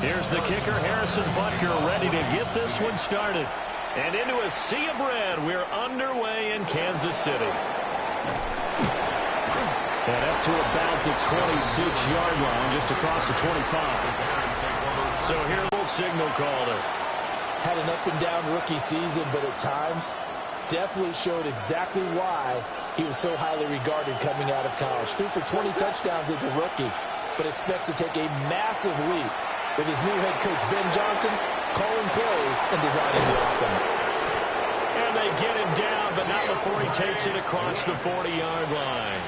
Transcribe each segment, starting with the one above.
Here's the kicker, Harrison Butker, ready to get this one started. And into a sea of red, we're underway in Kansas City. And up to about the 26-yard line, just across the 25. So here, a little signal caller. Had an up-and-down rookie season, but at times definitely showed exactly why he was so highly regarded coming out of college. Threw for 20 touchdowns as a rookie, but expects to take a massive leap with his new head coach, Ben Johnson, calling plays and designing the offense. And they get him down, but not before he takes it across the 40-yard line.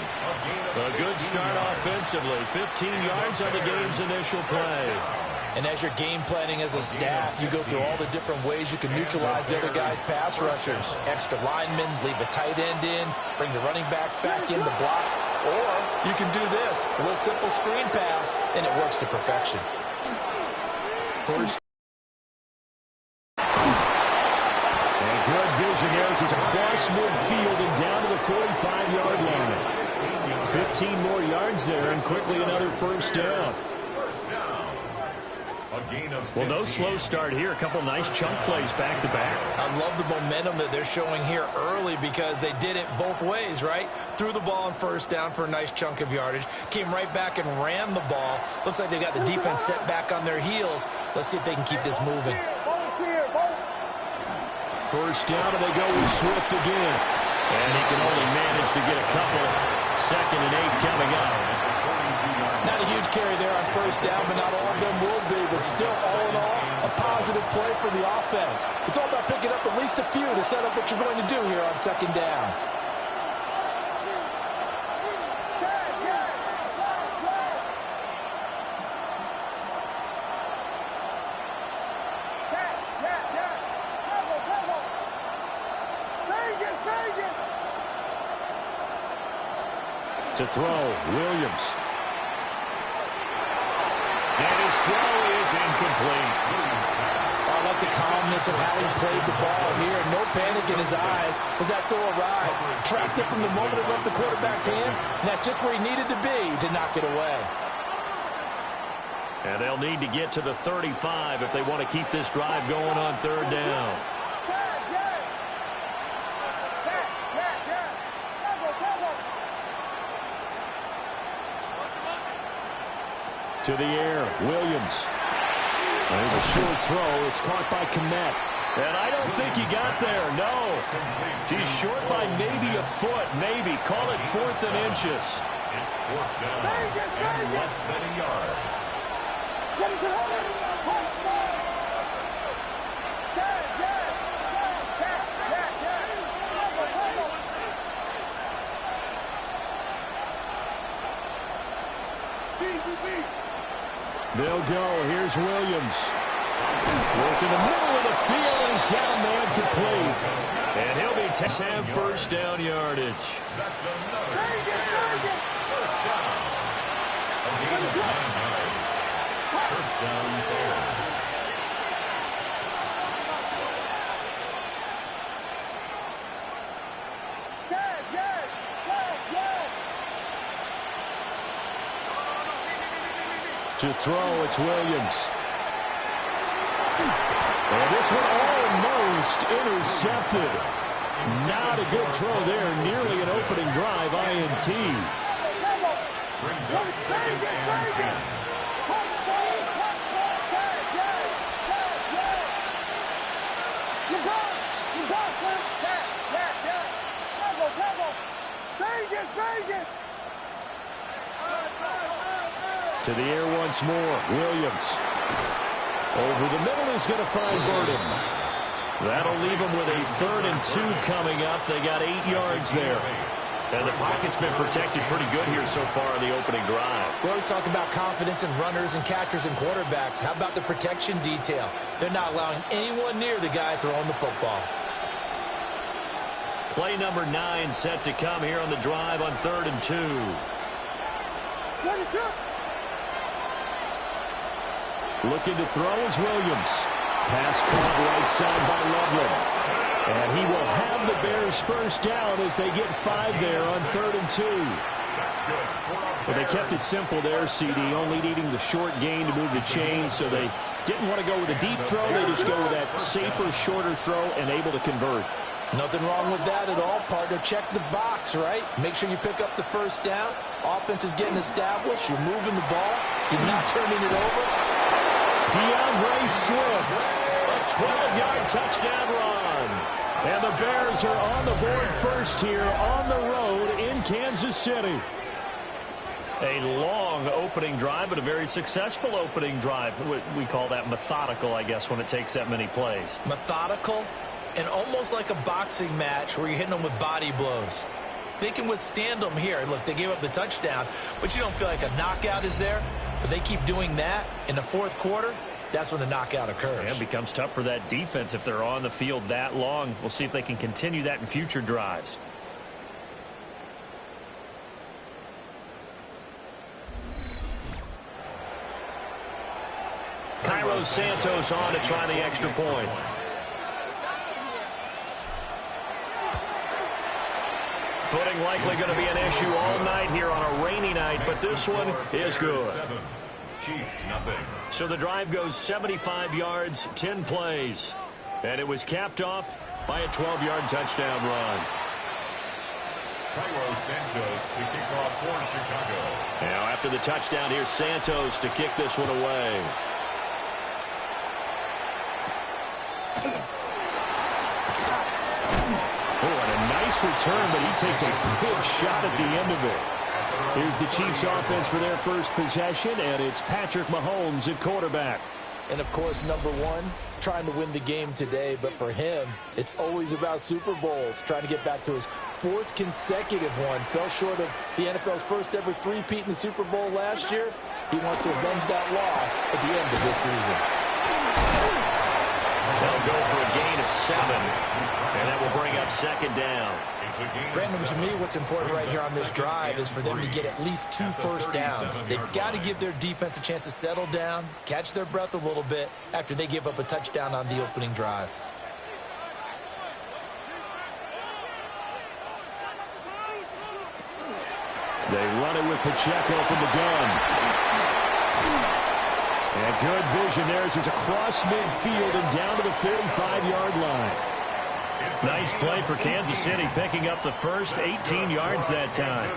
A good start offensively. 15 yards on the game's initial play. And as you're game planning as a staff, you go through all the different ways you can neutralize the other guy's pass rushers. Extra linemen, leave a tight end in, bring the running backs back in to block. Or you can do this, a little simple screen pass, and it works to perfection. First. And good vision there as he's across midfield and down to the 45-yard line. 15 more yards there and quickly another first down. Well, no slow start here. A couple nice chunk plays back-to-back. I love the momentum that they're showing here early because they did it both ways, right? Threw the ball on first down for a nice chunk of yardage. Came right back and ran the ball. Looks like they got the defense set back on their heels. Let's see if they can keep this moving. First down, and they go with Swift again. And he can only manage to get a couple. 2nd and 8 coming up. Not a huge carry there on first down, but not all of them will be. But still, all in all, a positive play for the offense. It's all about picking up at least a few to set up what you're going to do here on 2nd down. To throw, Williams. And his throw is incomplete. I like the calmness of how he played the ball here. No panic in his eyes as that throw arrived. Tracked it from the moment it left the quarterback's hand, and that's just where he needed to be to knock it away. And they'll need to get to the 35 if they want to keep this drive going on 3rd down. To the air, Williams. There's a short throw. It's caught by Kmet. And I don't think he got there, no. He's short by maybe a foot, maybe. Call it 4th and inches. It's 4th down and less than a yard. They'll go. Here's Williams. Working the middle of the field, and he's got a man complete. And he'll be have first down yardage. That's another first down. A gain of 9 yards. First down, Bears. To throw, it's Williams. And this one almost intercepted. Not a good throw there. Nearly an opening drive, INT. Brings up 2nd and 10. To the air once more, Williams. Over the middle is going to find Burden. That'll leave them with a 3rd and 2 coming up. They got 8 yards there. And the pocket's been protected pretty good here so far in the opening drive. We always talk about confidence in runners and catchers and quarterbacks. How about the protection detail? They're not allowing anyone near the guy throwing the football. Play number 9 set to come here on the drive on 3rd and 2. Looking to throw is Williams. Pass caught right side by Loveland. And he will have the Bears first down as they get 5 there on 3rd and 2. That's good. But they kept it simple there, CD, only needing the short gain to move the chains, so they didn't want to go with a deep throw. They just go with that safer, shorter throw and able to convert. Nothing wrong with that at all, partner. Check the box, right? Make sure you pick up the first down. Offense is getting established. You're moving the ball. You're not turning it over. DeAndre Swift, a 12-yard touchdown run. And the Bears are on the board first here on the road in Kansas City. A long opening drive, but a very successful opening drive. We call that methodical, I guess, when it takes that many plays. Methodical and almost like a boxing match where you're hitting them with body blows. They can withstand them here. Look, they gave up the touchdown, but you don't feel like a knockout is there. But they keep doing that in the fourth quarter. That's when the knockout occurs. Yeah, it becomes tough for that defense if they're on the field that long. We'll see if they can continue that in future drives. Cairo Santos on to try the extra point. Footing likely going to be an issue all night here on a rainy night, but this one is good. Chiefs, nothing. So the drive goes 75 yards, 10 plays. And it was capped off by a 12-yard touchdown run. Cairo Santos to kick off for Chicago. Now after the touchdown, here's Santos to kick this one away. Return, but he takes a big shot at the end of it. Here's the Chiefs offense for their first possession, and it's Patrick Mahomes at quarterback. And, of course, number one, trying to win the game today. But for him, it's always about Super Bowls, trying to get back to his fourth consecutive one. Fell short of the NFL's first ever three-peat in the Super Bowl last year. He wants to avenge that loss at the end of this season. They'll go for a gain of 7, and that will bring up second down. Brandon, to me, what's important right here on this drive is for them to get at least 2 first downs. They've got to give their defense a chance to settle down, catch their breath a little bit after they give up a touchdown on the opening drive. They run it with Pacheco from the gun. And good vision there as he's across midfield and down to the 45-yard line. Nice play for Kansas City, picking up the first 18 yards that time.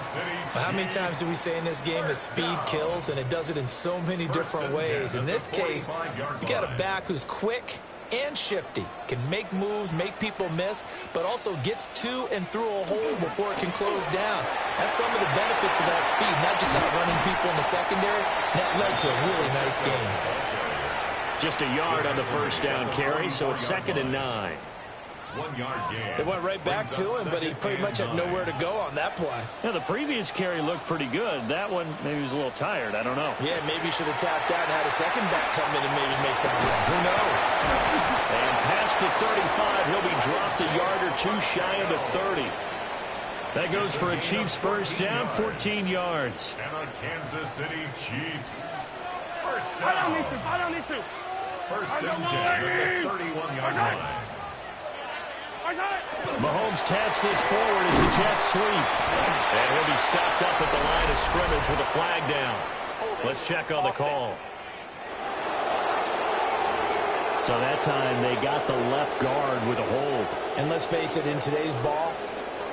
How many times do we say in this game that speed kills, and it does it in so many different ways? In this case, you got a back who's quick and shifty, can make moves, make people miss, but also gets to and through a hole before it can close down. That's some of the benefits of that speed, not just outrunning people in the secondary. That led to a really nice game. Just a yard on the first down carry, so it's 2nd and 9. 1 yard gain. They went right back to him, but he pretty much had nowhere to go on that play. Yeah, the previous carry looked pretty good. That one, maybe he was a little tired. I don't know. Yeah, maybe he should have tapped out and had a second back come in and maybe make that run. Who knows? And past the 35, he'll be dropped a yard or 2 shy of the 30. That goes for a Chiefs first down, 14 yards. And a Kansas City Chiefs. First down. First and 10 at the 31-yard line. Mahomes taps this forward. It's a jet sweep. And he'll be stopped up at the line of scrimmage with a flag down. Let's check on the call. So that time they got the left guard with a hold. And let's face it, in today's ball,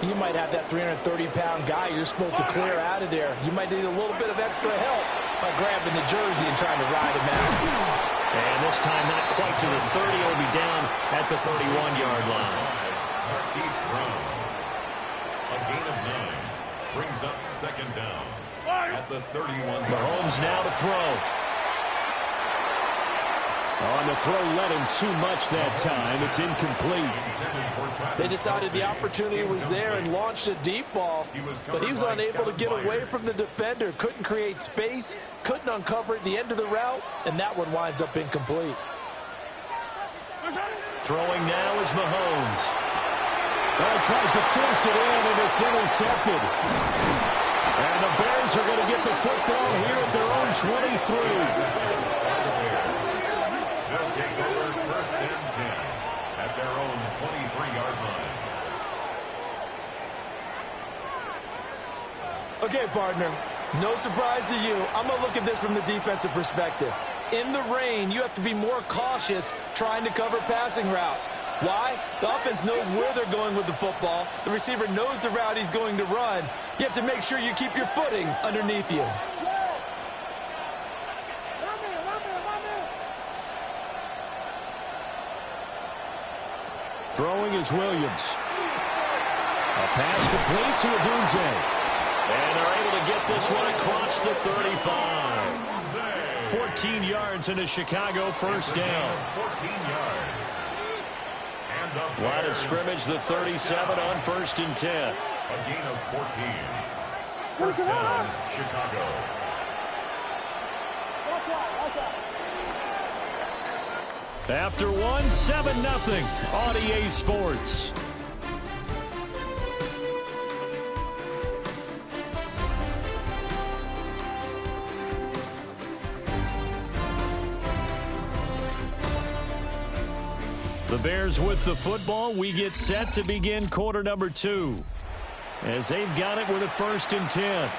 you might have that 330-pound guy you're supposed to clear out of there. You might need a little bit of extra help by grabbing the jersey and trying to ride him out. And this time not quite to the 30. It'll be down at the 31-yard line. Marquise Brown. A gain of 9 brings up second down at the 31. Mahomes now to throw. On the throw, led him too much that time. It's incomplete. They decided the opportunity was there and launched a deep ball, but he was unable to get away from the defender. Couldn't create space, couldn't uncover at the end of the route, and that one winds up incomplete. Throwing now is Mahomes. Well, tries to force it in, and it's intercepted. And the Bears are going to get the football here at their own 23. They'll take over first and 10 at their own 23-yard line. Okay, partner, no surprise to you. I'm going to look at this from the defensive perspective. In the rain, you have to be more cautious trying to cover passing routes. Why? The offense knows where they're going with the football. The receiver knows the route he's going to run. You have to make sure you keep your footing underneath you. Throwing is Williams. A pass complete to Adunze. And they're able to get this one across the 35. 14 yards into Chicago, first down. 14 yards. And Line of scrimmage, the 37 on 1st and 10. A gain of 14. First down, Chicago. After one, 7-0 on EA Sports. The Bears with the football. We get set to begin quarter number 2. As they've got it with a 1st and 10.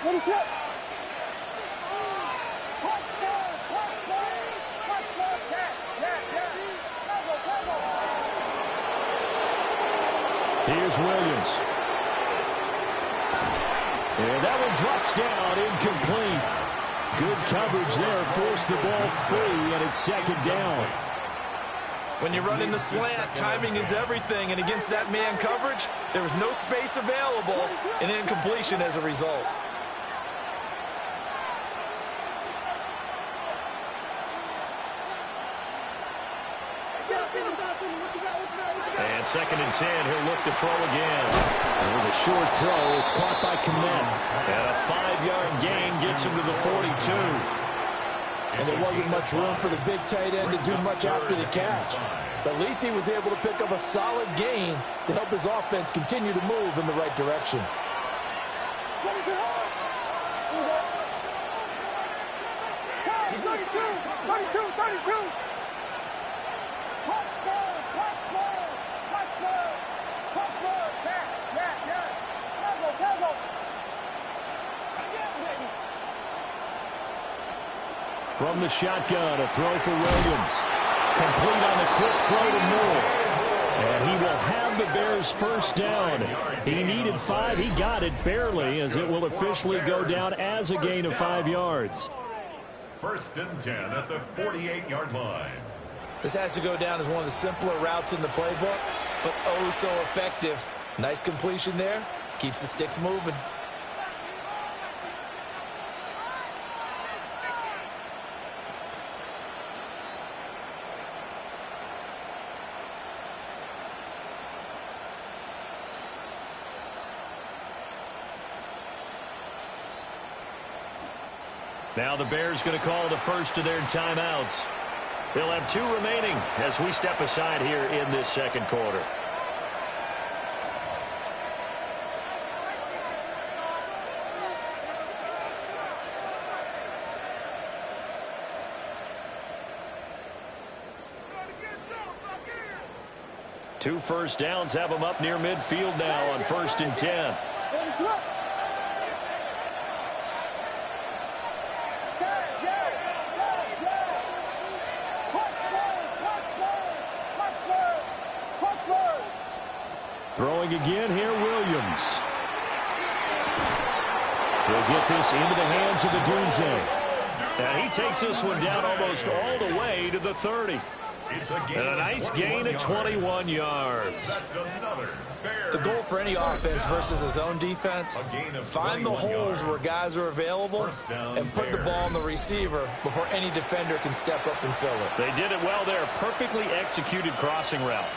What is it? Here's Williams. And that one drops down, incomplete. Good coverage there, forced the ball free, and it's 2nd down. When you run in the slant, timing is everything, and against that man coverage, there was no space available, and incompletion as a result. And 2nd and 10, he'll look to throw again. It was a short throw. It's caught by Kmet. And a 5-yard gain gets him to the 42. And there wasn't much room for the big tight end to do much after the catch. But at least he was able to pick up a solid gain to help his offense continue to move in the right direction. From the shotgun, a throw for Williams. Complete on the quick throw to Moore. And he will have the Bears first down. He needed 5. He got it barely, as it will officially go down as a gain of 5 yards. 1st and 10 at the 48-yard line. This has to go down as one of the simpler routes in the playbook, but oh so effective. Nice completion there. Keeps the sticks moving. Now the Bears going to call the first of their timeouts. They'll have 2 remaining as we step aside here in this 2nd quarter. Two first downs have them up near midfield now on 1st and 10. Throwing again here, Williams. He'll get this into the hands of Adunze. And he takes this one down almost all the way to the 30. And a nice gain of 21 yards. The goal for any offense versus his own defense, find the holes where guys are available and put the ball on the receiver before any defender can step up and fill it. They did it well there. Perfectly executed crossing route.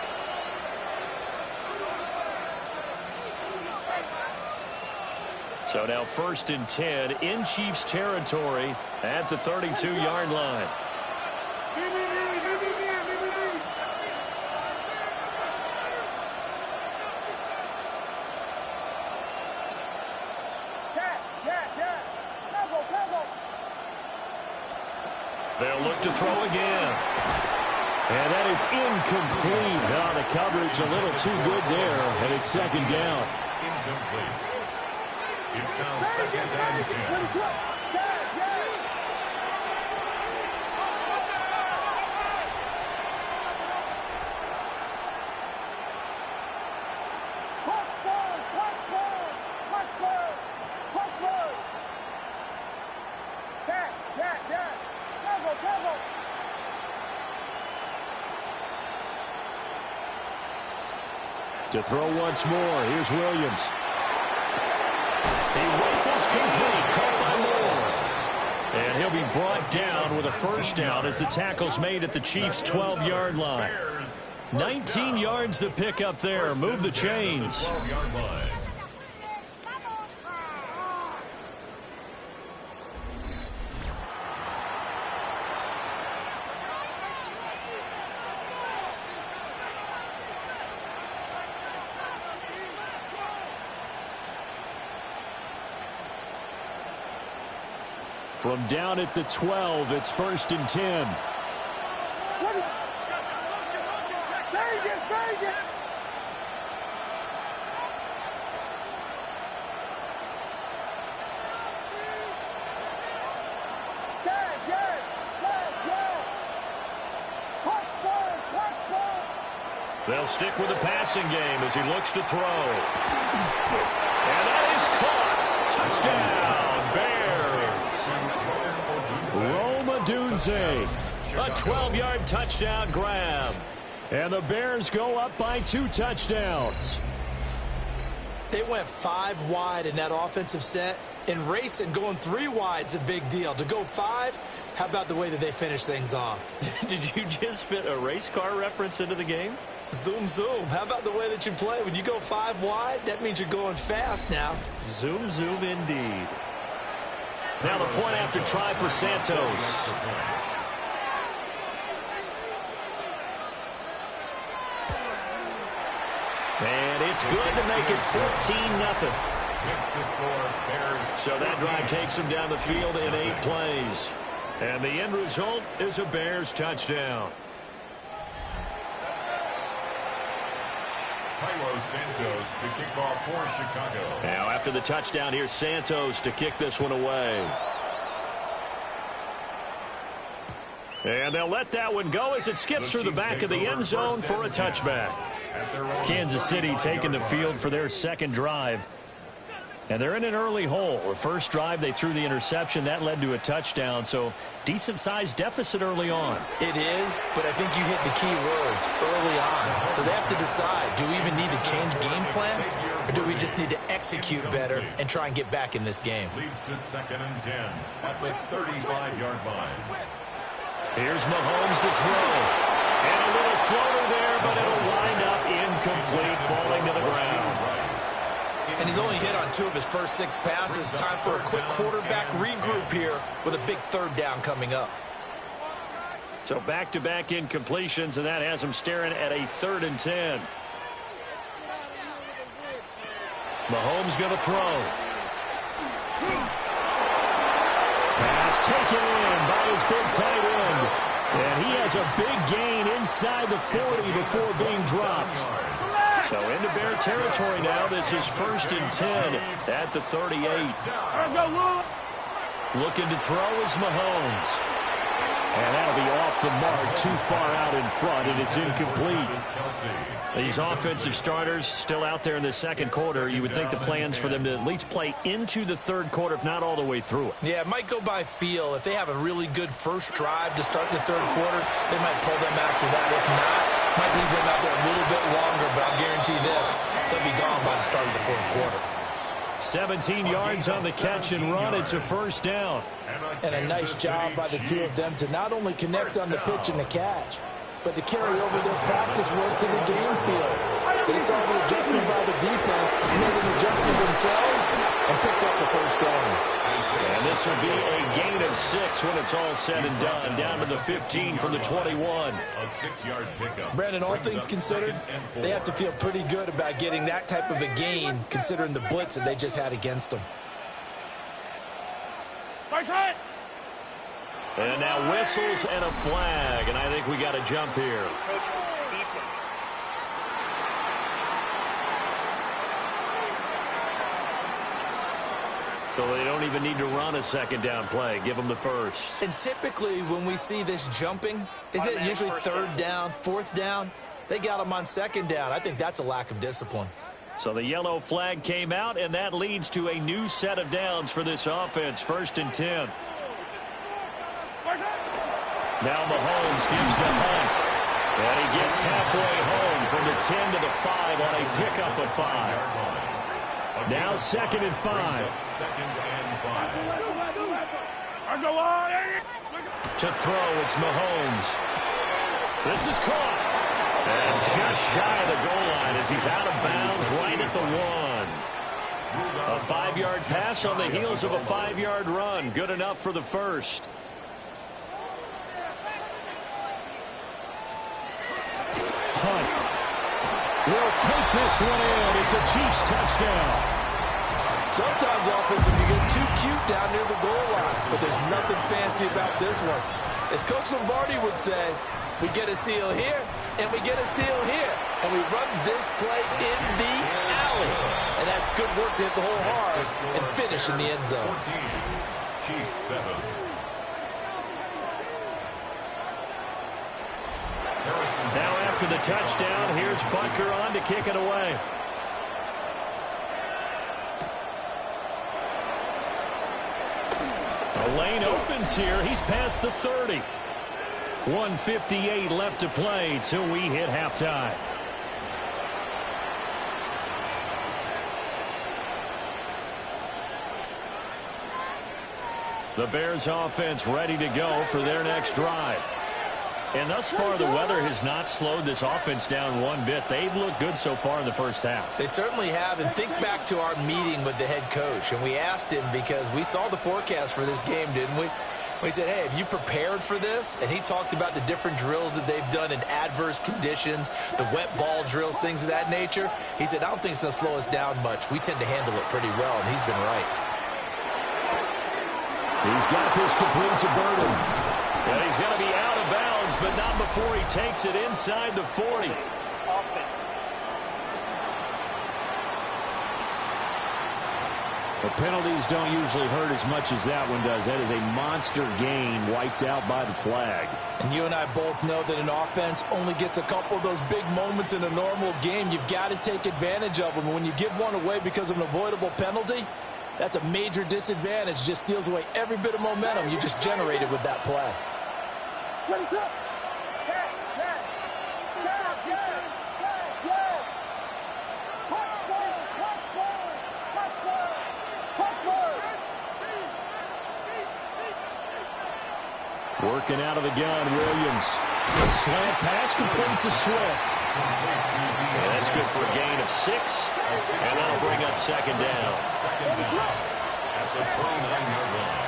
So now 1st and 10 in Chiefs territory at the 32-yard line. They'll look to throw again. And that is incomplete. Oh, the coverage a little too good there, and it's second down. Incomplete. It's now second and 10. To throw once more, here's Williams. He rifles complete, caught by Moore. And he'll be brought down with a first down as the tackle's made at the Chiefs' 12-yard line. 19 yards to pick up there. Move the chains. From down at the 12, it's first and 10. They'll stick with the passing game as he looks to throw. And that is caught. Touchdown, Bears. Roma Dunze, a 12-yard touchdown grab. And the Bears go up by 2 touchdowns. They went 5 wide in that offensive set. And racing, going 3 wide is a big deal. To go 5, how about the way that they finish things off? Did you just fit a race car reference into the game? Zoom, zoom. How about the way that you play? When you go 5 wide, that means you're going fast now. Zoom, zoom indeed. Now the point after try for Santos. And it's good to make it 14-0. So that drive takes them down the field in 8 plays. And the end result is a Bears touchdown. Santos to kick off for Chicago. Now after the touchdown, here's Santos to kick this one away. And they'll let that one go as it skips through the back of the end zone for a touchback. Kansas City taking the field for their second drive. And they're in an early hole. The first drive, they threw the interception. That led to a touchdown. So decent-sized deficit early on. It is, but I think you hit the key words early on. So they have to decide, do we even need to change game plan? Or do we just need to execute better and try and get back in this game? Leads to second and 10 at the 35-yard line. Here's Mahomes to throw. And a little floater there, but it'll wind up incomplete, falling to the ground. And he's only hit on 2 of his first 6 passes. Time for a quick quarterback regroup here with a big third down coming up. So back-to-back incompletions, and that has him staring at a 3rd and 10. Mahomes going to throw. Pass taken in by his big tight end. And he has a big gain inside the 40 before being dropped. So into Bear territory now. This is 1st and 10 at the 38. Looking to throw is Mahomes. And that'll be off the mark, too far out in front, and it's incomplete. These offensive starters still out there in the second quarter. You would think the plans for them to at least play into the third quarter, if not all the way through it. Yeah, it might go by feel. If they have a really good first drive to start the third quarter, they might pull them after that. If not, might leave them out there a little bit longer, but I'll guarantee this, they'll be gone by the start of the fourth quarter. 17 yards on the catch and run. It's a first down. And a nice job by the 2 of them to not only connect on the pitch and the catch, but to carry over their practice work to the game field. They saw the adjustment by the defense, made an adjustment themselves, and picked up the first down. And this will be a gain of 6 when it's all said and done. Down to the 15 from the 21. A 6-yard pickup. Brandon, all things considered, they have to feel pretty good about getting that type of a gain, considering the blitz that they just had against them. And now whistles and a flag, and I think we got a jump here. So they don't even need to run a second down play. Give them the first. And typically when we see this jumping, is it usually third down, fourth down? They got them on second down. I think that's a lack of discipline. So the yellow flag came out, and that leads to a new set of downs for this offense. 1st and 10. Now Mahomes gives the hunt. And he gets halfway home from the 10 to the 5 on a pickup of 5. Now 2nd and 5. To throw, it's Mahomes. This is caught. And just shy of the goal line as he's out of bounds right at the 1. A 5-yard pass on the heels of a 5-yard run. Good enough for the first. Hunt will take this one in. It's a Chiefs touchdown. Sometimes offense, you get too cute down near the goal line, but there's nothing fancy about this one. As Coach Lombardi would say, we get a seal here, and we get a seal here, and we run this play in the alley. And that's good work to hit the hole hard and finish in the end zone. 14, Chiefs 7. Now after the touchdown, here's Butker on to kick it away. The lane opens here. He's past the 30. 1:58 left to play till we hit halftime. The Bears offense ready to go for their next drive. And thus far, the weather has not slowed this offense down one bit. They've looked good so far in the first half. They certainly have. And think back to our meeting with the head coach. And we asked him because we saw the forecast for this game, didn't we? We said, hey, have you prepared for this? And he talked about the different drills that they've done in adverse conditions, the wet ball drills, things of that nature. He said, I don't think it's going to slow us down much. We tend to handle it pretty well, and he's been right. He's got this complete to Burden. And he's going to be out of bounds, but not before he takes it inside the 40. The penalties don't usually hurt as much as that one does. That is a monster gain wiped out by the flag. And you and I both know that an offense only gets a couple of those big moments in a normal game. You've got to take advantage of them. When you give one away because of an avoidable penalty, that's a major disadvantage. Just steals away every bit of momentum you just generated with that play. Working out of the gun, Williams. The slant pass complete to Swift. And that's good for a gain of 6. And that'll bring up 2nd down. Second down at the 29-yard line.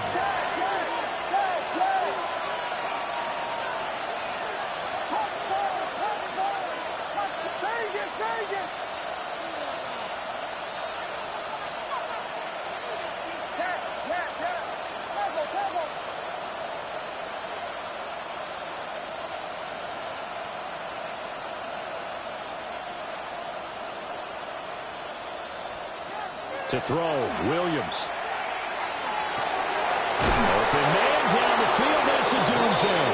To throw, Williams. Open man down the field. That's a doomsday.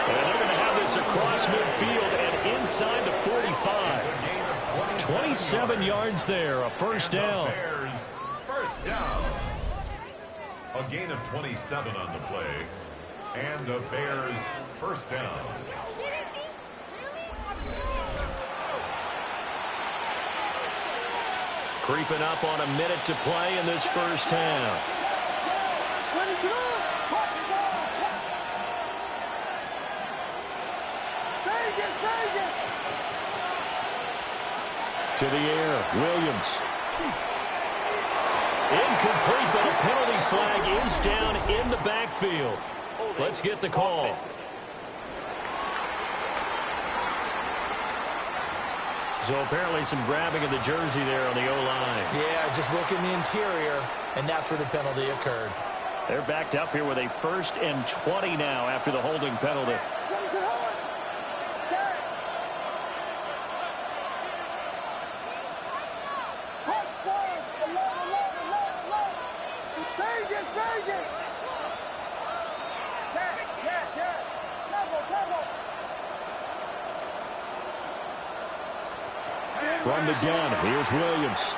And they're going to have this across midfield and inside the 45. 27 yards there, a first down. Bears, first down. A gain of 27 on the play. And a Bears first down. Creeping up on a minute to play in this first half. To the air, Williams. Incomplete, but a penalty flag is down in the backfield. Let's get the call. So apparently some grabbing of the jersey there on the O-line. Yeah, just look in the interior, and that's where the penalty occurred. They're backed up here with a 1st and 20 now after the holding penalty. From the gun, here's Williams.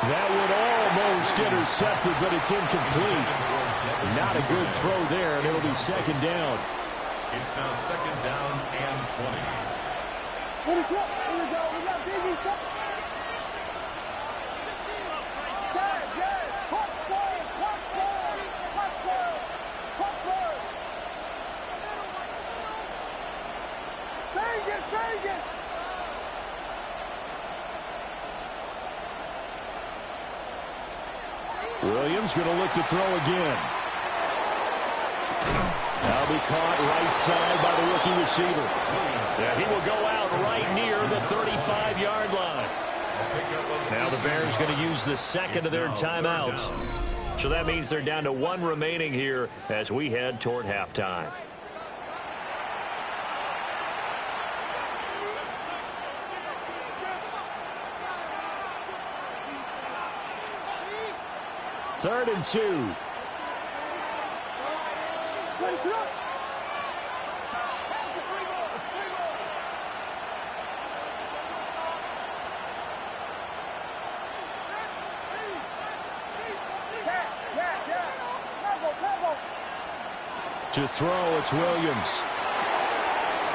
That would almost intercept it, but it's incomplete. Not a good throw there, and it'll be 2nd down. It's now 2nd down and 20. What is up? Here we go. We got Biggie. Yes. Touch forward. Vegas. Williams going to look to throw again. That'll be caught right side by the rookie receiver. Yeah, he will go out right near the 35-yard line. Now the Bears going to use the 2nd of their timeouts. So that means they're down to 1 remaining here as we head toward halftime. Third and 2. To throw, it's Williams.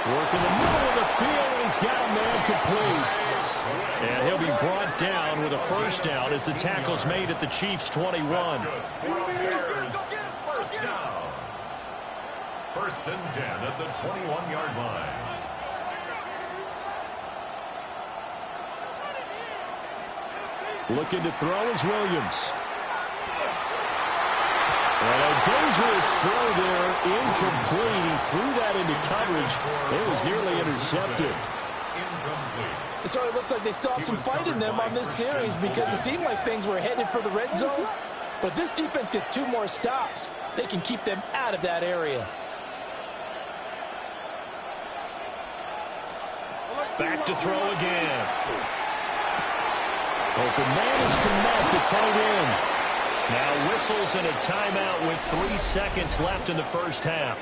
Working the middle of the field, and he's got a man complete. And he'll be brought down with a 1st down as the tackle's made at the Chiefs' 21. First down. 1st and 10 at the 21-yard line. Looking to throw is Williams. And a dangerous throw there, incomplete. He threw that into coverage. It was nearly intercepted. So it looks like they stopped some fight in them on this series because it seemed like things were headed for the red zone. But if this defense gets 2 more stops, they can keep them out of that area. Back to throw again. Open man is connect, the tight end. Now whistles and a timeout with 3 seconds left in the 1st half.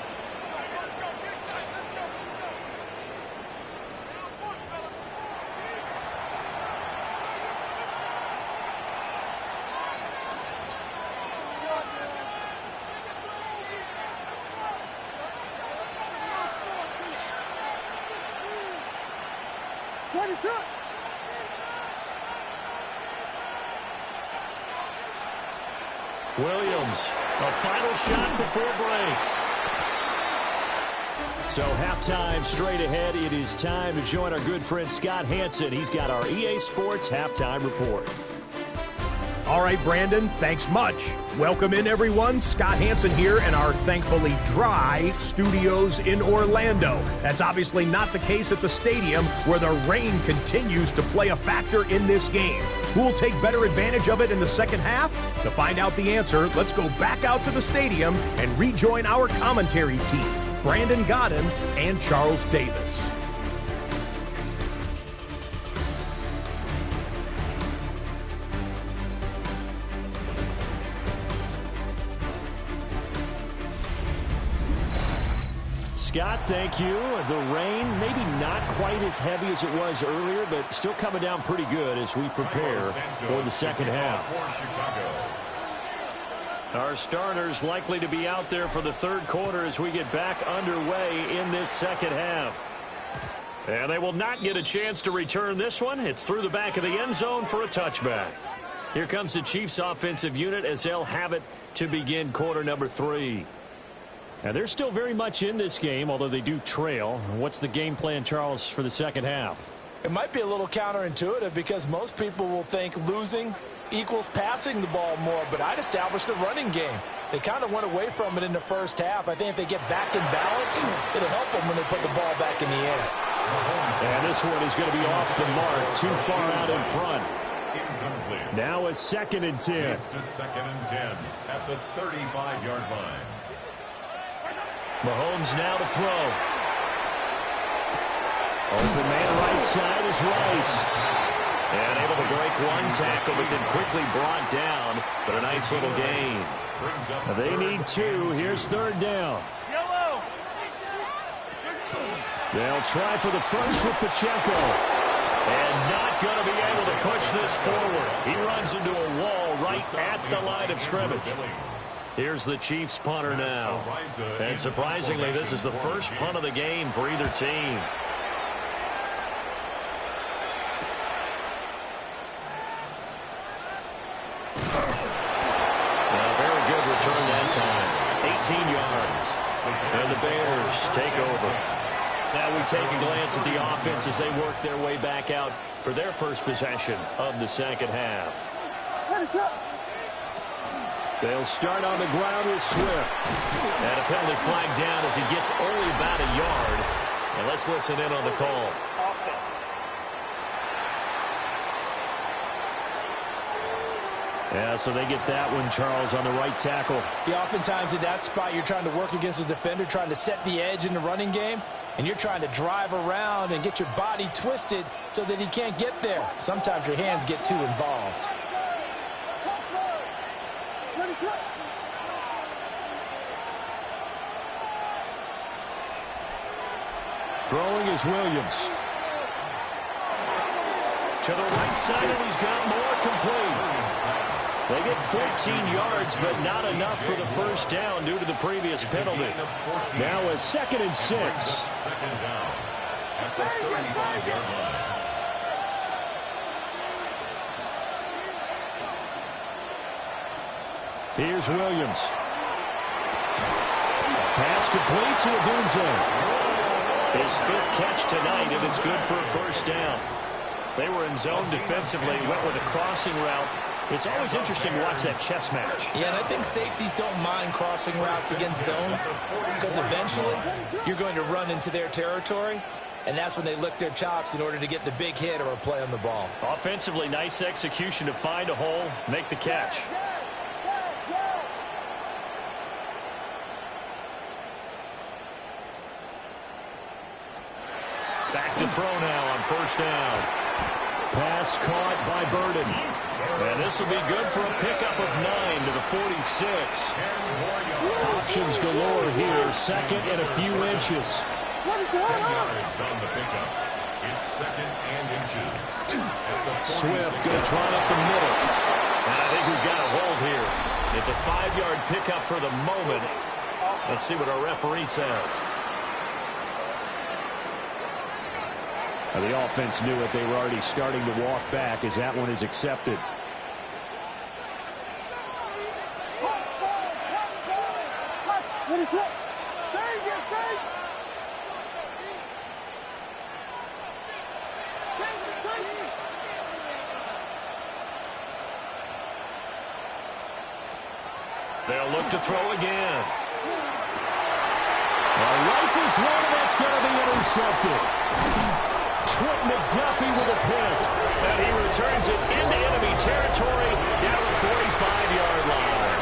What is up? Williams, a final shot before break. So halftime straight ahead. It is time to join our good friend Scott Hanson. He's got our EA Sports halftime report. All right, Brandon, thanks much. Welcome in, everyone. Scott Hanson here in our thankfully dry studios in Orlando. That's obviously not the case at the stadium, where the rain continues to play a factor in this game. Who will take better advantage of it in the 2nd half? To find out the answer, let's go back out to the stadium and rejoin our commentary team, Brandon Godden and Charles Davis. Scott, thank you. The rain, maybe not quite as heavy as it was earlier, but still coming down pretty good as we prepare for the 2nd half. Our starters likely to be out there for the 3rd quarter as we get back underway in this 2nd half. And they will not get a chance to return this one. It's through the back of the end zone for a touchback. Here comes the Chiefs offensive unit as they'll have it to begin quarter number 3. And they're still very much in this game, although they do trail. What's the game plan, Charles, for the 2nd half? It might be a little counterintuitive because most people will think losing equals passing the ball more, but I'd establish the running game. They kind of went away from it in the 1st half. I think if they get back in balance, it'll help them when they put the ball back in the air. And this one is going to be off the mark, too far out in front. Incomplete. Now a 2nd and 10. It's to 2nd and 10 at the 35-yard line. Mahomes now to throw. Open man right side is Rice. And able to break one tackle, but then quickly brought down. But a nice little gain. They need 2. Here's 3rd down. They'll try for the first with Pacheco. And not going to be able to push this forward. He runs into a wall right at the line of scrimmage. Here's the Chiefs punter now. And surprisingly, this is the first punt of the game for either team. Very good return that time. 18 yards. And the Bears take over. Now we take a glance at the offense as they work their way back out for their first possession of the second half. They'll start on the ground with Swift. And a penalty flag down as he gets only about a yard. And let's listen in on the call. Yeah, so they get that one, Charles, on the right tackle. Yeah, oftentimes in that spot, you're trying to work against a defender, trying to set the edge in the running game, and you're trying to drive around and get your body twisted so that he can't get there. Sometimes your hands get too involved. Throwing is Williams. To the right side, and he's got more complete. They get 14 yards, but not enough for the first down due to the previous penalty. Now a 2nd and 6. Second down at the 35-yard line. Here's Williams. Pass complete to Odunze. His 5th catch tonight, and it's good for a first down. They were in zone defensively, went with a crossing route. It's always interesting to watch that chess match. Yeah, and I think safeties don't mind crossing routes against zone because eventually you're going to run into their territory, and that's when they lick their chops in order to get the big hit or a play on the ball. Offensively, nice execution to find a hole, make the catch. Back to throw now on first down. Pass caught by Burden. And this will be good for a pickup of 9 to the 46. Options galore here. 2nd and a few inches. 10 yards on the pickup. It's 2nd and inches. Swift going to try up the middle. And I think we've got a hold here. It's a 5-yard pickup for the moment. Let's see what our referee says. The offense knew it. They were already starting to walk back as that one is accepted. They'll look to throw again. Rifles one, and that's going to be intercepted. Trent McDuffie with a pick. And he returns it into enemy territory down the 45-yard line.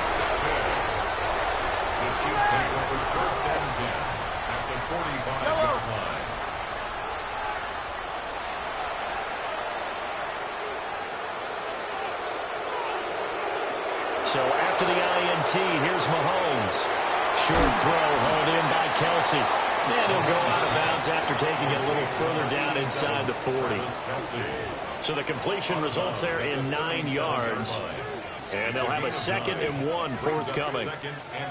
The Chiefs take over 1st and 10 at the 45-yard line. So after the INT, here's Mahomes. Short throw hauled in by Kelsey. And he'll go out of bounds after taking it a little further down inside the 40. So the completion results there in 9 yards. And they'll have a 2nd and 1 forthcoming.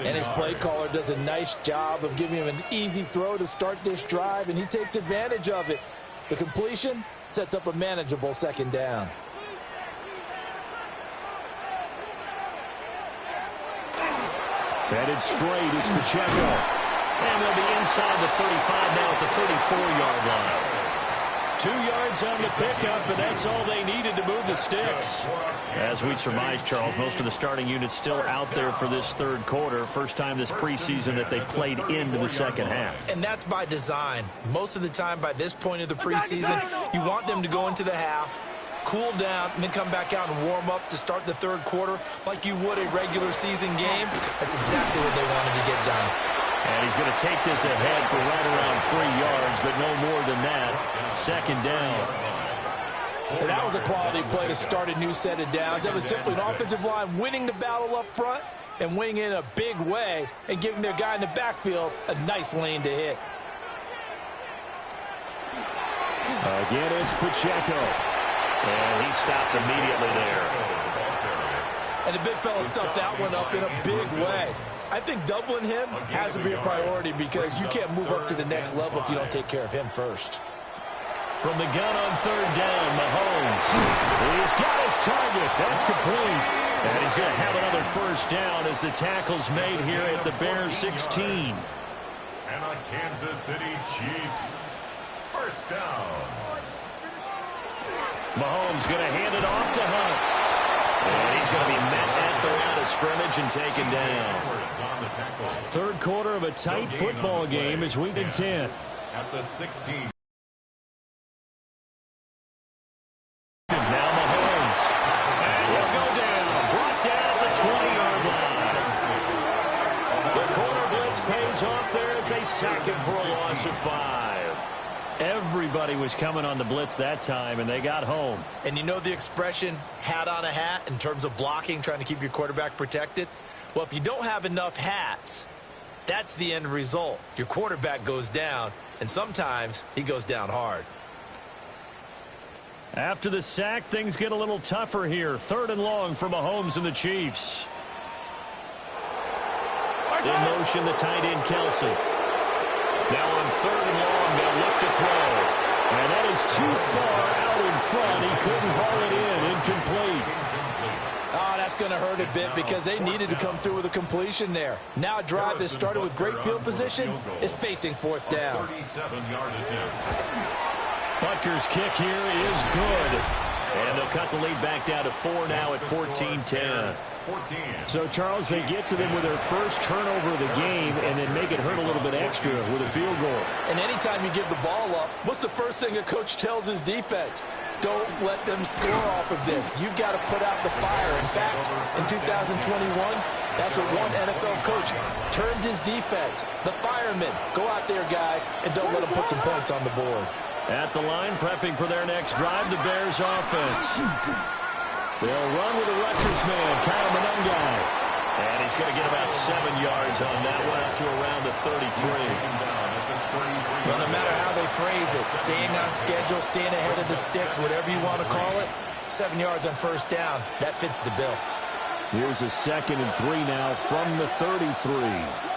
And his play caller does a nice job of giving him an easy throw to start this drive, and he takes advantage of it. The completion sets up a manageable 2nd down. Headed straight, it's Pacheco. And they'll be inside the 35 now at the 34-yard line. 2 yards on the pickup, and that's all they needed to move the sticks. As we surmised, Charles, most of the starting units still out there for this 3rd quarter. First time this preseason that they played into the 2nd half. And that's by design. Most of the time by this point of the preseason, you want them to go into the half cool down, and then come back out and warm up to start the third quarter like you would a regular season game. That's exactly what they wanted to get done. And he's going to take this ahead for right around 3 yards, but no more than that. Second down. And that was a quality play to start a new set of downs. That was simply an offensive line winning the battle up front and winning in a big way and giving their guy in the backfield a nice lane to hit. Again, it's Pacheco. And he stopped immediately there. And the big fella stuffed that one up in a big way. I think doubling him has to be a priority because you can't move up to the next level if you don't take care of him first. From the gun on third down, Mahomes. He's got his target. That's complete. And he's going to have another first down as the tackle's made here at the Bears 16. And a Kansas City Chiefs. First down. Mahomes going to hand it off to Hunt. And he's going to be met at the line of scrimmage and taken down. Third quarter of a tight football game as we get 10. At the 16. Now Mahomes. And he'll go down. Brought down at the 20-yard line. The corner blitz pays off there as they sack him for a loss of 5. Everybody was coming on the blitz that time, and they got home. And you know the expression, hat on a hat, in terms of blocking, trying to keep your quarterback protected? Well, if you don't have enough hats, that's the end result. Your quarterback goes down, and sometimes he goes down hard. After the sack, things get a little tougher here. Third and long for Mahomes and the Chiefs. In motion, the tight end, Kelsey. Now on third and long, they'll look to throw. And that is too far out in front. He couldn't haul it in. Incomplete. Oh, that's going to hurt a bit because they needed to come through with a completion there. Now a drive that started with great field position is facing fourth down. 37-yard attempt. Butker's kick here is good. And they'll cut the lead back down to 4 now at 14-10. So, Charles, they get to them with their first turnover of the game and then make it hurt a little bit extra with a field goal. And anytime you give the ball up, what's the first thing a coach tells his defense? Don't let them score off of this. You've got to put out the fire. In fact, in 2021, that's what one NFL coach termed his defense. The firemen. Go out there, guys, and don't let them put some points on the board. At the line, prepping for their next drive, the Bears offense. They'll run with the Rutgers man, Kyle Monungai. And he's going to get about 7 yards on that one up to around the 33. Well, no matter how they phrase it, staying on schedule, staying ahead of the sticks, whatever you want to call it, 7 yards on first down, that fits the bill. Here's a 2nd and 3 now from the 33.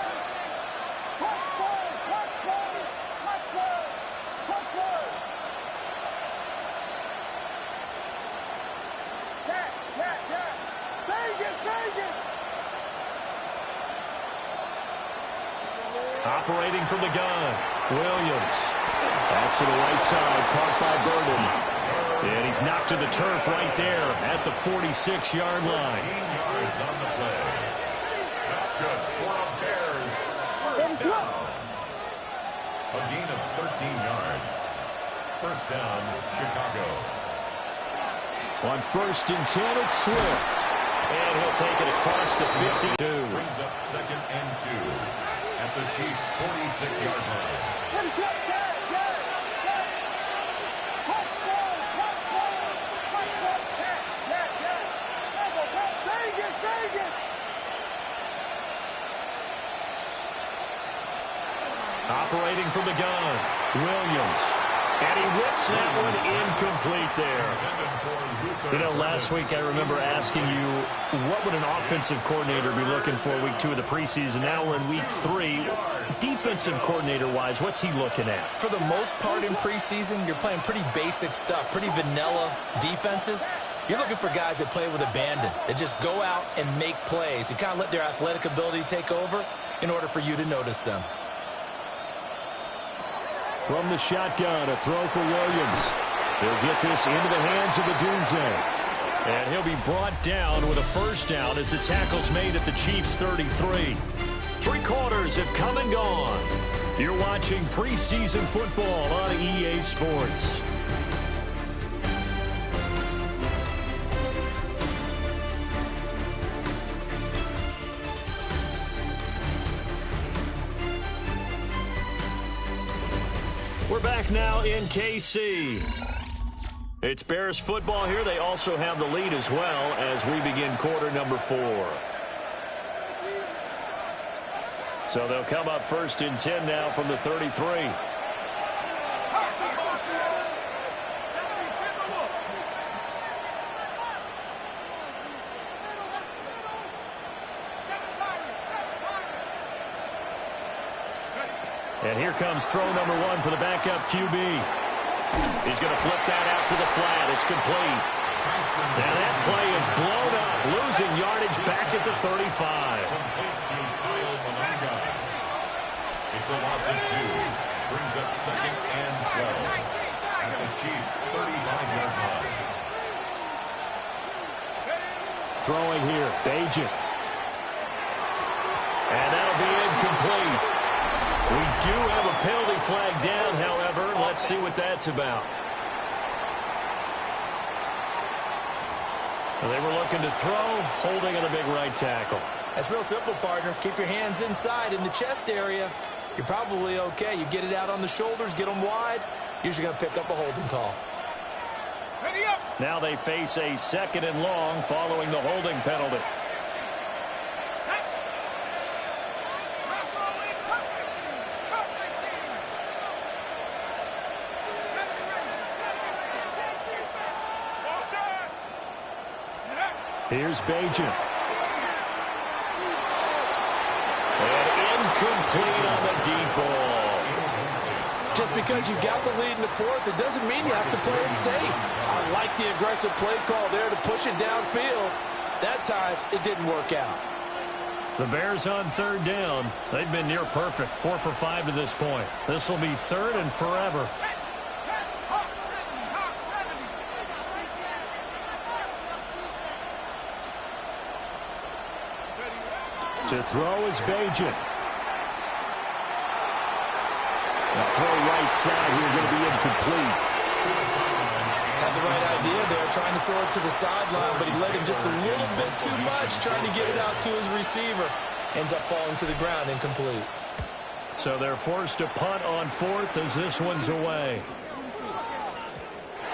Operating from the gun, Williams. Pass to the right side, caught by Burden. And he's knocked to the turf right there at the 46-yard line. 13 yards on the play. That's good for a Bears first down. A gain of 13 yards. First down, Chicago. On 1st and 10, it's Swift. And he'll take it across the 52. Brings up 2nd and 2. At the Chiefs' 46-yard line. Operating from the gun, Williams. And he whips that one incomplete there. You know, last week I remember asking you, what would an offensive coordinator be looking for week 2 of the preseason? Now we're in week 3. Defensive coordinator-wise, what's he looking at? For the most part in preseason, you're playing pretty basic stuff, pretty vanilla defenses. You're looking for guys that play with abandon, that just go out and make plays. You kind of let their athletic ability take over in order for you to notice them. From the shotgun, a throw for Williams. He'll get this into the hands of Odunze. And he'll be brought down with a first down as the tackle's made at the Chiefs' 33. 3 quarters have come and gone. You're watching preseason football on EA Sports. back now in KC. It's Bears football here. They also have the lead as well as we begin quarter number 4. So they'll come up first and 10 now from the 33. And here comes throw number 1 for the backup QB. He's going to flip that out to the flat. It's complete. Now that play is blown up, losing yardage back at the 35. It's a loss of 2. Brings up second and 12 at the Chiefs' 35-yard line. Throwing here, Bajan. And that'll be incomplete. We do have a penalty flag down, however. Let's see what that's about. They were looking to throw, holding on the big right tackle. That's real simple, partner. Keep your hands inside in the chest area. You're probably okay. You get it out on the shoulders, get them wide. Usually going to pick up a holding call. Now they face a second and long following the holding penalty. Here's Bajan. And incomplete on the deep ball. Just because you got the lead in the fourth, it doesn't mean you have to play it safe. I like the aggressive play call there to push it downfield. That time, it didn't work out. The Bears on third down. They've been near perfect, 4 for 5 to this point. This will be third and forever. To throw is Bajan. The throw right side here going to be incomplete. Had the right idea there, trying to throw it to the sideline, but he let him just a little bit too much, trying to get it out to his receiver. Ends up falling to the ground, incomplete. So they're forced to punt on fourth as this one's away.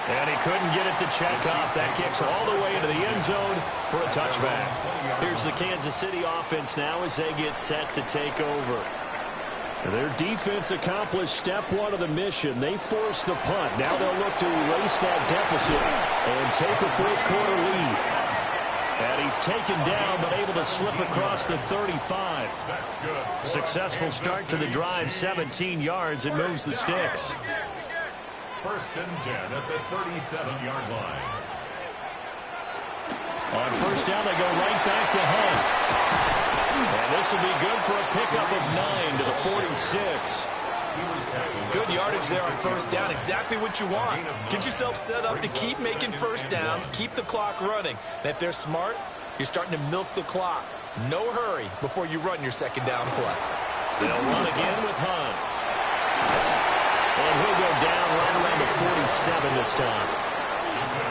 And he couldn't get it to check off. That kicks all the way into the end zone for a touchback. Here's the Kansas City offense now as they get set to take over. Their defense accomplished step 1 of the mission. They forced the punt. Now they'll look to erase that deficit and take a fourth-quarter lead. And he's taken down but able to slip across the 35. Successful start to the drive, 17 yards, and moves the sticks. First and 10 at the 37-yard line. On first down, they go right back to Hunt. And this will be good for a pickup of 9 to the 46. Good yardage there on first down. Exactly what you want. Get yourself set up to keep making first downs, keep the clock running. And if they're smart, you're starting to milk the clock. No hurry before you run your second down play. They'll run again with Hunt. And he'll go down right around the 47 this time.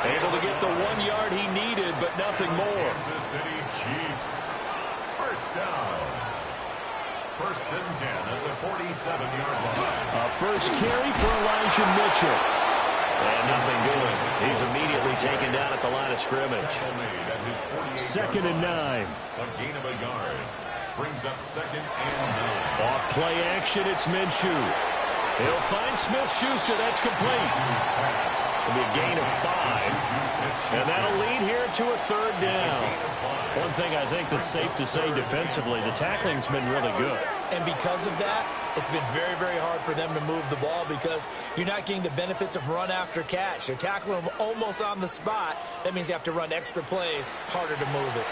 Able to get the 1 yard he needed, but nothing more. Kansas City Chiefs. First down. First and 10 at the 47-yard line. A first carry for Elijah Mitchell. And nothing doing. He's immediately taken down at the line of scrimmage. Second and 9. A gain of a yard. Brings up second and 9. Off play action, it's Minshew. He'll find Smith-Schuster. That's complete. It'll be a gain of 5. And that'll lead here to a third down. One thing I think that's safe to say defensively, the tackling's been really good. And because of that, it's been very, very hard for them to move the ball because you're not getting the benefits of run after catch. They're tackling them almost on the spot. That means you have to run extra plays, harder to move it.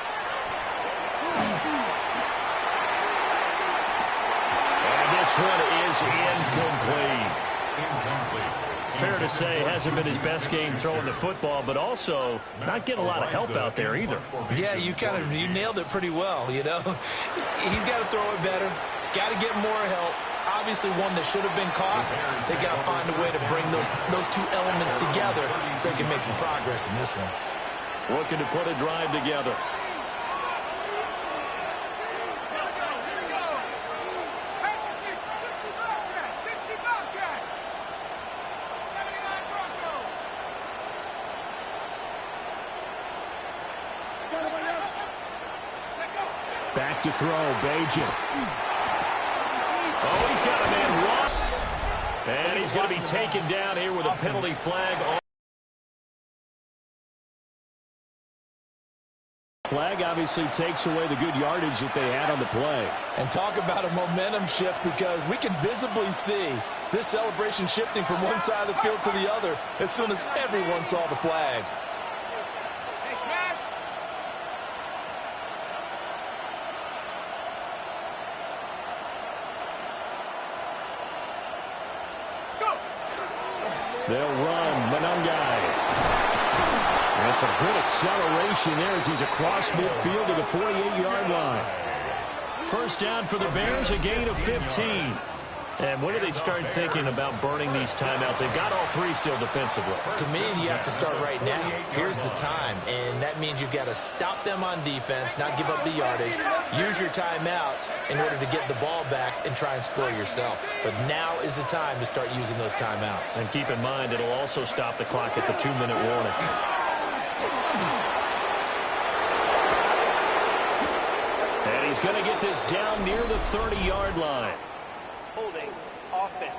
And this one is incomplete. Fair to say, hasn't been his best game throwing the football, but also not getting a lot of help out there either. Yeah, you nailed it pretty well, you know. He's got to throw it better, got to get more help. Obviously one that should have been caught. They got to find a way to bring those two elements together so they can make some progress in this one. Looking to put a drive together. Back to throw, Bajan. Oh, he's got a man wide. And he's going to be taken down here with a penalty flag. Flag obviously takes away the good yardage that they had on the play. And talk about a momentum shift, because we can visibly see this celebration shifting from one side of the field to the other as soon as everyone saw the flag. They'll run. Manungai. That's a good acceleration there as he's across midfield to the 48-yard line. First down for the Bears, a gain of 15. And when do they start thinking about burning these timeouts? They've got all three still defensively. To me, you have to start right now. Here's the time, and that means you've got to stop them on defense, not give up the yardage, use your timeouts in order to get the ball back and try and score yourself. But now is the time to start using those timeouts. And keep in mind, it'll also stop the clock at the 2-minute warning. And he's going to get this down near the 30-yard line. Holding offense.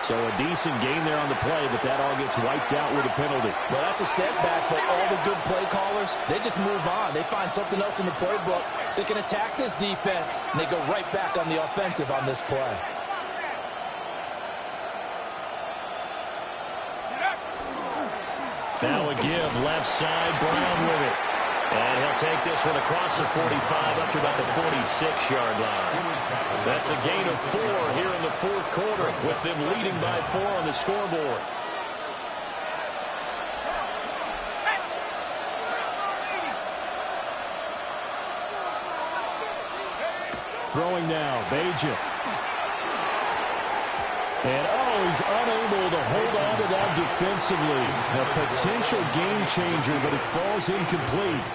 So a decent game there on the play, but that all gets wiped out with a penalty. Well, that's a setback, but all the good play callers, they just move on. They find something else in the playbook. They can attack this defense, and they go right back on the offensive on this play. Now a give, left side, Brown with it. And he'll take this one across the 45 up to about the 46-yard line. That's a gain of 4 here in the fourth quarter, with them leading by 4 on the scoreboard. Throwing now, Bajan. And, he's unable to hold on to that defensively. A potential game changer, but it falls incomplete.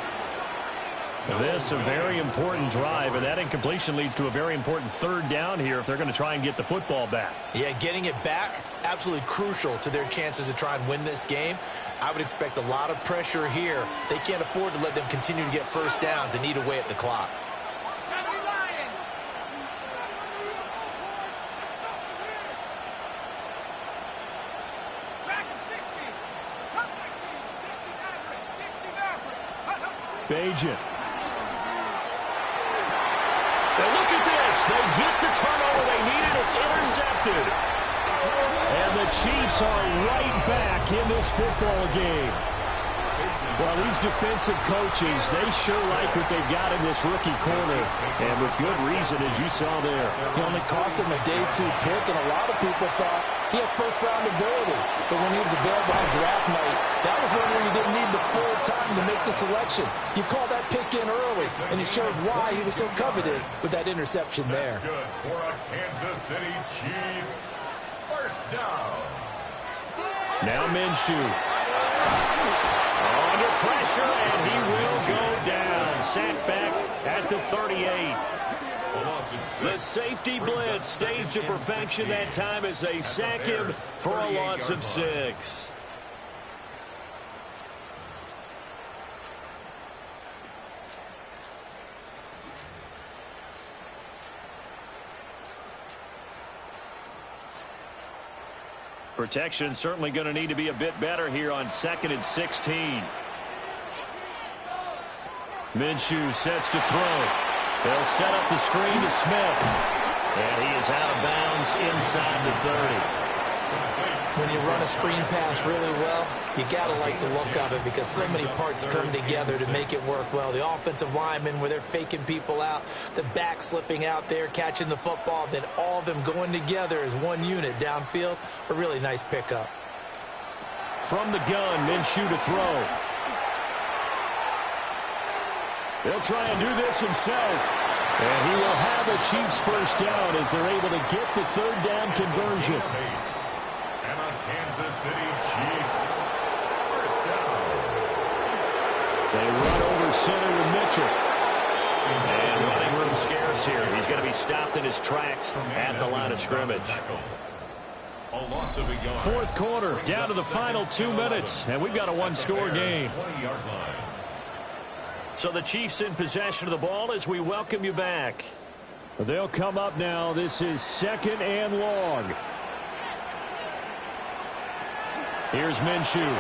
This a very important drive, and that incompletion leads to a very important third down here if they're going to try and get the football back. Yeah, getting it back, absolutely crucial to their chances to try and win this game. I would expect a lot of pressure here. They can't afford to let them continue to get first downs and eat away at the clock. Bajan. Now look at this. They get the turnover they needed. It's intercepted. And the Chiefs are right back in this football game. Well, these defensive coaches, they sure like what they've got in this rookie corner. And with good reason, as you saw there. He only cost him a day 2 pick, and a lot of people thought he had first-round ability. But when he was available on draft night, that was when you didn't need the full time to make the selection. You call that pick in early, and it shows why he was so coveted with that interception there. That's good for a Kansas City Chiefs. First down. Now Minshew. Under pressure, and he will go down. Sacked back at the 38. The safety blitz staged to perfection that time as they sack him for a loss of 6. Protection certainly going to need to be a bit better here on 2nd and 16. Minshew sets to throw. They'll set up the screen to Smith. And he is out of bounds inside the 30. When you run a screen pass really well, you got to like the look of it because so many parts come together to make it work well. The offensive linemen, where they're faking people out, the back slipping out there, catching the football, then all of them going together as one unit downfield, a really nice pickup. From the gun, Minshew to throw. They'll try and do this himself. And he will have a Chiefs first down as they're able to get the third down conversion. And a Kansas City Chiefs first down. They run over center with Mitchell. And running room scarce here. He's going to be stopped in his tracks at the line of scrimmage. A loss of a yard. Fourth quarter, down to the final 2 minutes, and we've got a one-score game. 20-yard line. So the Chiefs in possession of the ball as we welcome you back. They'll come up now. This is 2nd and long. Here's Minshew. And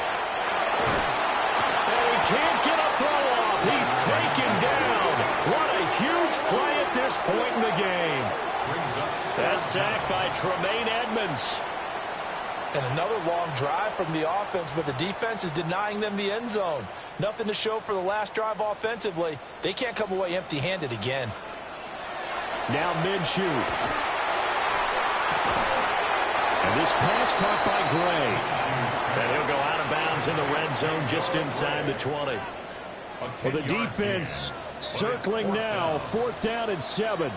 he can't get a throw off. He's taken down. What a huge play at this point in the game. That sack by Tremaine Edmonds. And another long drive from the offense, but the defense is denying them the end zone. Nothing to show for the last drive offensively. They can't come away empty-handed again. Now Minshew. And this pass caught by Gray. And he'll go out of bounds in the red zone just inside the 20. Well, the defense circling now. 4th down and 7.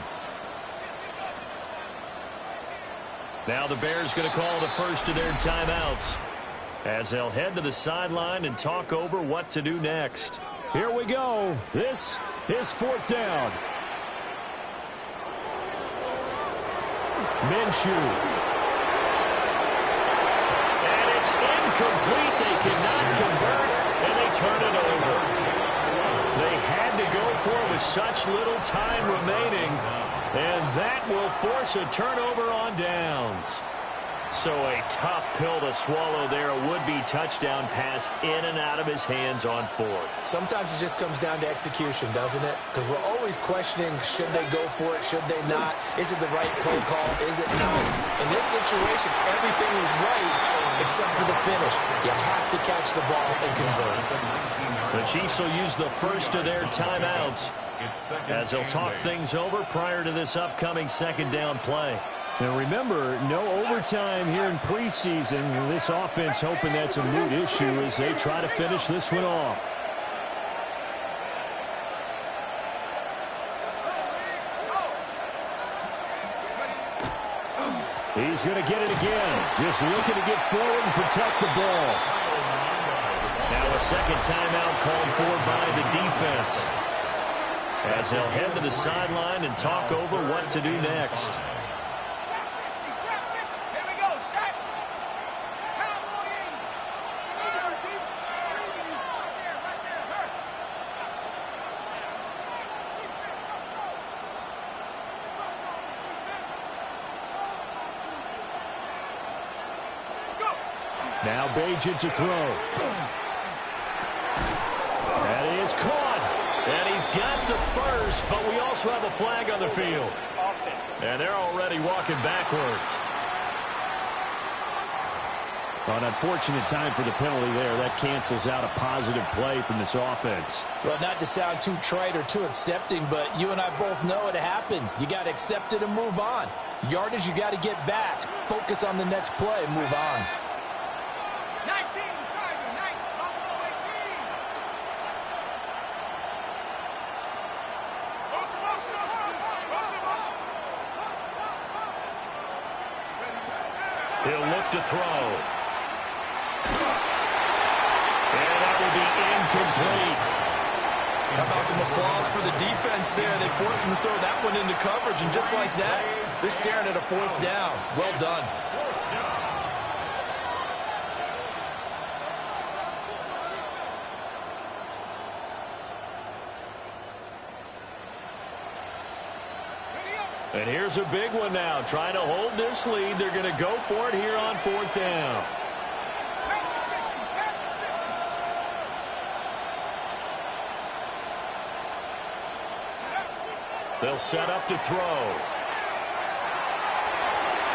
Now the Bears going to call the first of their timeouts as they'll head to the sideline and talk over what to do next. Here we go. This is 4th down. Minshew. And it's incomplete. They cannot convert, and they turn it over. They had to go for it with such little time remaining, and that will force a turnover on downs. So a tough pill to swallow there. A would-be touchdown pass in and out of his hands on 4th. Sometimes it just comes down to execution, doesn't it? Because we're always questioning, should they go for it, should they not? Is it the right play call? Is it not? In this situation, everything was right except for the finish. You have to catch the ball and convert. The Chiefs will use the first of their timeouts as they'll talk things over prior to this upcoming 2nd down play. Now remember, no overtime here in preseason. This offense hoping that's a moot issue as they try to finish this one off. He's going to get it again. Just looking to get forward and protect the ball. Now a second timeout called for by the defense as they'll head to the sideline and talk over what to do next. Now Bajan to throw. That is caught. And he's got the first, but we also have a flag on the field. And they're already walking backwards. An unfortunate time for the penalty there. That cancels out a positive play from this offense. Well, not to sound too trite or too accepting, but you and I both know it happens. You got to accept it and move on. Yardage, you got to get back. Focus on the next play and move on. He'll look to throw. And that will be incomplete. How about some applause for the defense there? They forced him to throw that one into coverage, and just like that, they're staring at a 4th down. Well done. And here's a big one now. Trying to hold this lead. They're going to go for it here on 4th down. They'll set up to throw.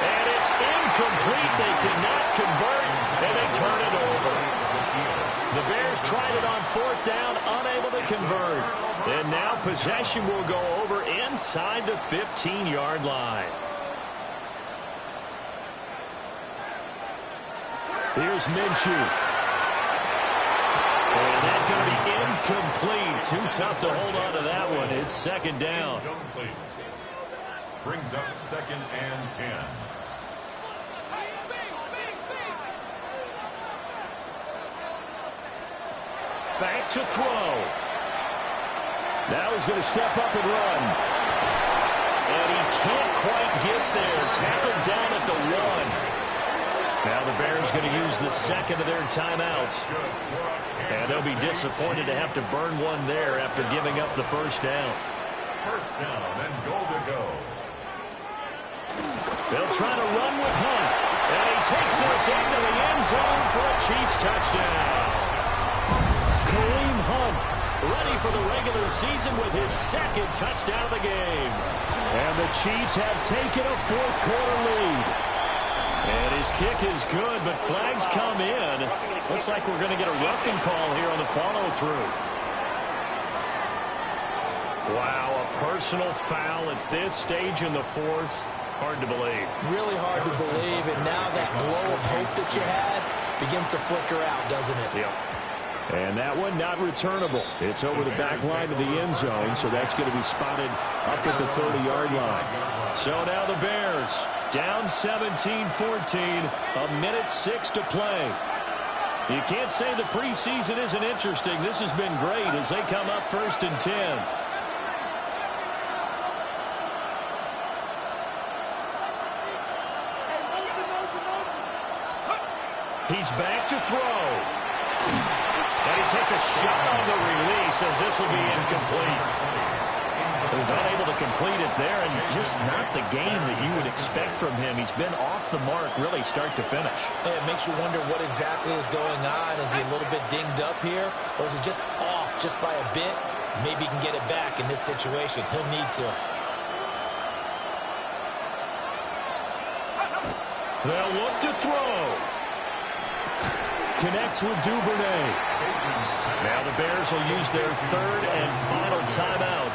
And it's incomplete. They cannot convert, and they turn it over. The Bears tried it on 4th down, unable to convert. And now possession will go over inside the 15-yard line. Here's Minshew. And that's going to be incomplete. Too tough to hold on to that one. It's 2nd down. Brings up 2nd and 10. Back to throw. Now he's going to step up and run. And he can't quite get there. Tackled down at the 1. Now the Bears going to use the second of their timeouts. And they'll be disappointed to have to burn one there after giving up the first down. First down and goal to go. They'll try to run with Hunt. And he takes us into the end zone for a Chiefs touchdown. Kareem Hunt ready for the regular season with his second touchdown of the game. And the Chiefs have taken a fourth-quarter lead. And his kick is good, but flags come in. Looks like we're going to get a roughing call here on the follow-through. Wow, a personal foul at this stage in the fourth. Hard to believe. Really hard to believe, and now that glow of hope that you had begins to flicker out, doesn't it? Yep. And that one not returnable. It's over the back line of the end zone, so that's going to be spotted up at the 30-yard line. So now the Bears down 17-14, a minute 6 to play. You can't say the preseason isn't interesting. This has been great as they come up 1st and 10. He's back to throw. And he takes a shot on the release as this will be incomplete. He was unable to complete it there, and just not the game that you would expect from him. He's been off the mark really start to finish. It makes you wonder what exactly is going on. Is he a little bit dinged up here, or is he just off just by a bit? Maybe he can get it back in this situation. He'll need to. They'll look to throw. Connects with Duvernay. Now the Bears will use their third and final timeout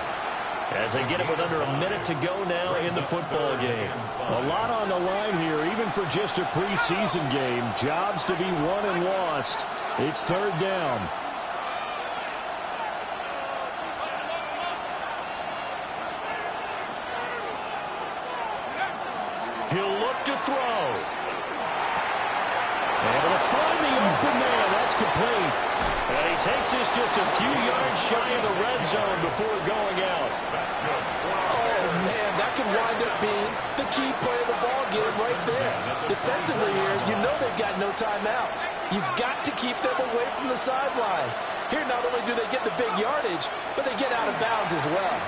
as they get it with under a minute to go now in the football game. A lot on the line here, even for just a preseason game. Jobs to be won and lost. It's third down. He'll look to throw. Able to find the open man. That's complete. And he takes this just a few yards shy of the red zone before going out. Oh, man, that could wind up being the key play of the ball game right there. Defensively here, you know they've got no timeouts. You've got to keep them away from the sidelines. Here, not only do they get the big yardage, but they get out of bounds as well.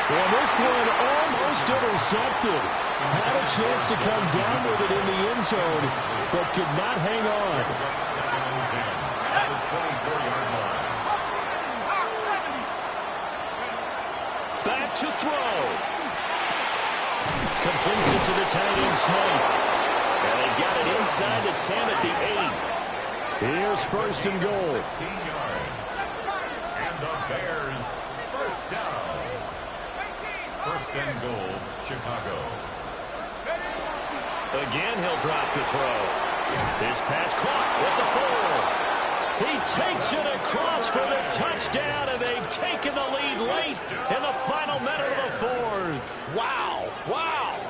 And this one almost intercepted. Had a chance to come down with it in the end zone, but could not hang on. Back to throw. Completes it to the tight end Smith. And they've got it inside the 10 at the 8. Here's 1st and goal. 16 yards. And the Bears first down. 1st and goal, Chicago. Again, he'll drop the throw. His pass caught with the 4. He takes it across for the touchdown, and they've taken the lead late in the final minute of the 4th. Wow, wow.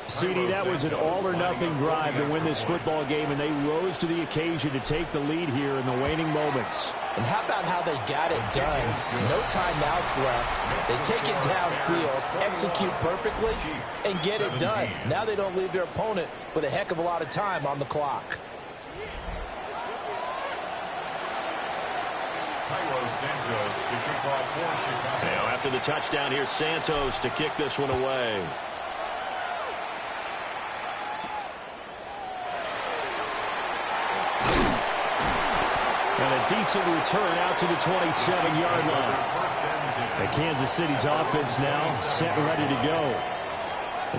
CD, that was an all-or-nothing drive to win this football game, and they rose to the occasion to take the lead here in the waning moments. And how about how they got it done? No timeouts left. They take it downfield, execute perfectly, and get it done. Now they don't leave their opponent with a heck of a lot of time on the clock. Now after the touchdown, here's Santos to kick this one away. And a decent return out to the 27-yard line. And Kansas City's offense now set and ready to go.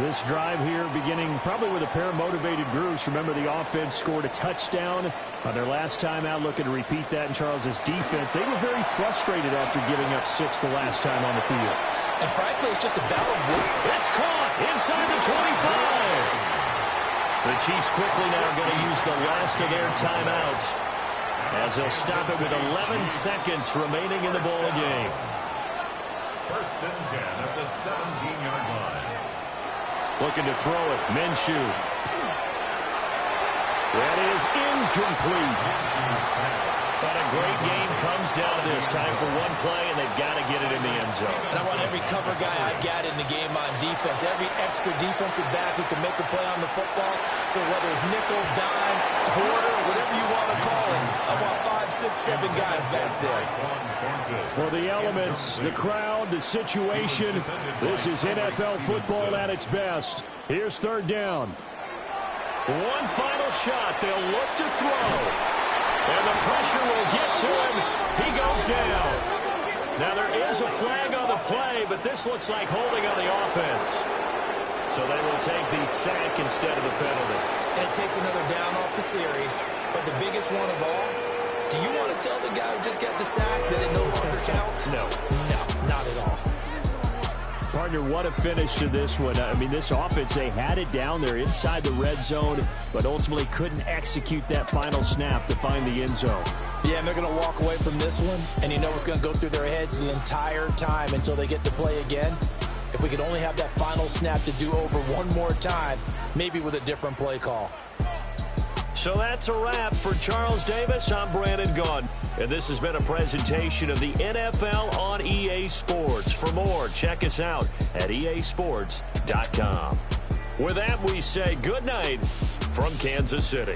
This drive here beginning probably with a pair of motivated groups. Remember, the offense scored a touchdown on their last time out. Looking to repeat that in Charles's defense. They were very frustrated after giving up 6 the last time on the field. And frankly, it's just a battle of wood. It's caught inside the 25. The Chiefs quickly now going to use the last of their timeouts as they'll stop it with 11 seconds remaining in the ball game. 1st and 10 at the 17-yard line. Looking to throw it. Minshew. That is incomplete. But a great game comes down to this. Time for one play, and they've got to get it in the end zone. And I want every cover guy I got in the game on defense, every extra defensive back who can make a play on the football. So whether it's nickel, dime, quarter, whatever you want to call it, I want 5, 6, 7 guys back there. Well, the elements, the crowd, the situation, this is NFL football at its best. Here's third down. One final shot. They'll look to throw. And the pressure will get to him. He goes down. Now, there is a flag on the play, but this looks like holding on the offense. So they will take the sack instead of the penalty. And it takes another down off the series. But the biggest one of all, do you want to tell the guy who just got the sack that it no longer counts? No. No, not at all. Partner, what a finish to this one. I mean, this offense, they had it down there inside the red zone, but ultimately couldn't execute that final snap to find the end zone. Yeah, and they're going to walk away from this one, and you know what's going to go through their heads the entire time until they get to play again. If we could only have that final snap to do over one more time, maybe with a different play call. So that's a wrap for Charles Davis. I'm Brandon Gaudin. And this has been a presentation of the NFL on EA Sports. For more, check us out at easports.com. With that, we say good night from Kansas City.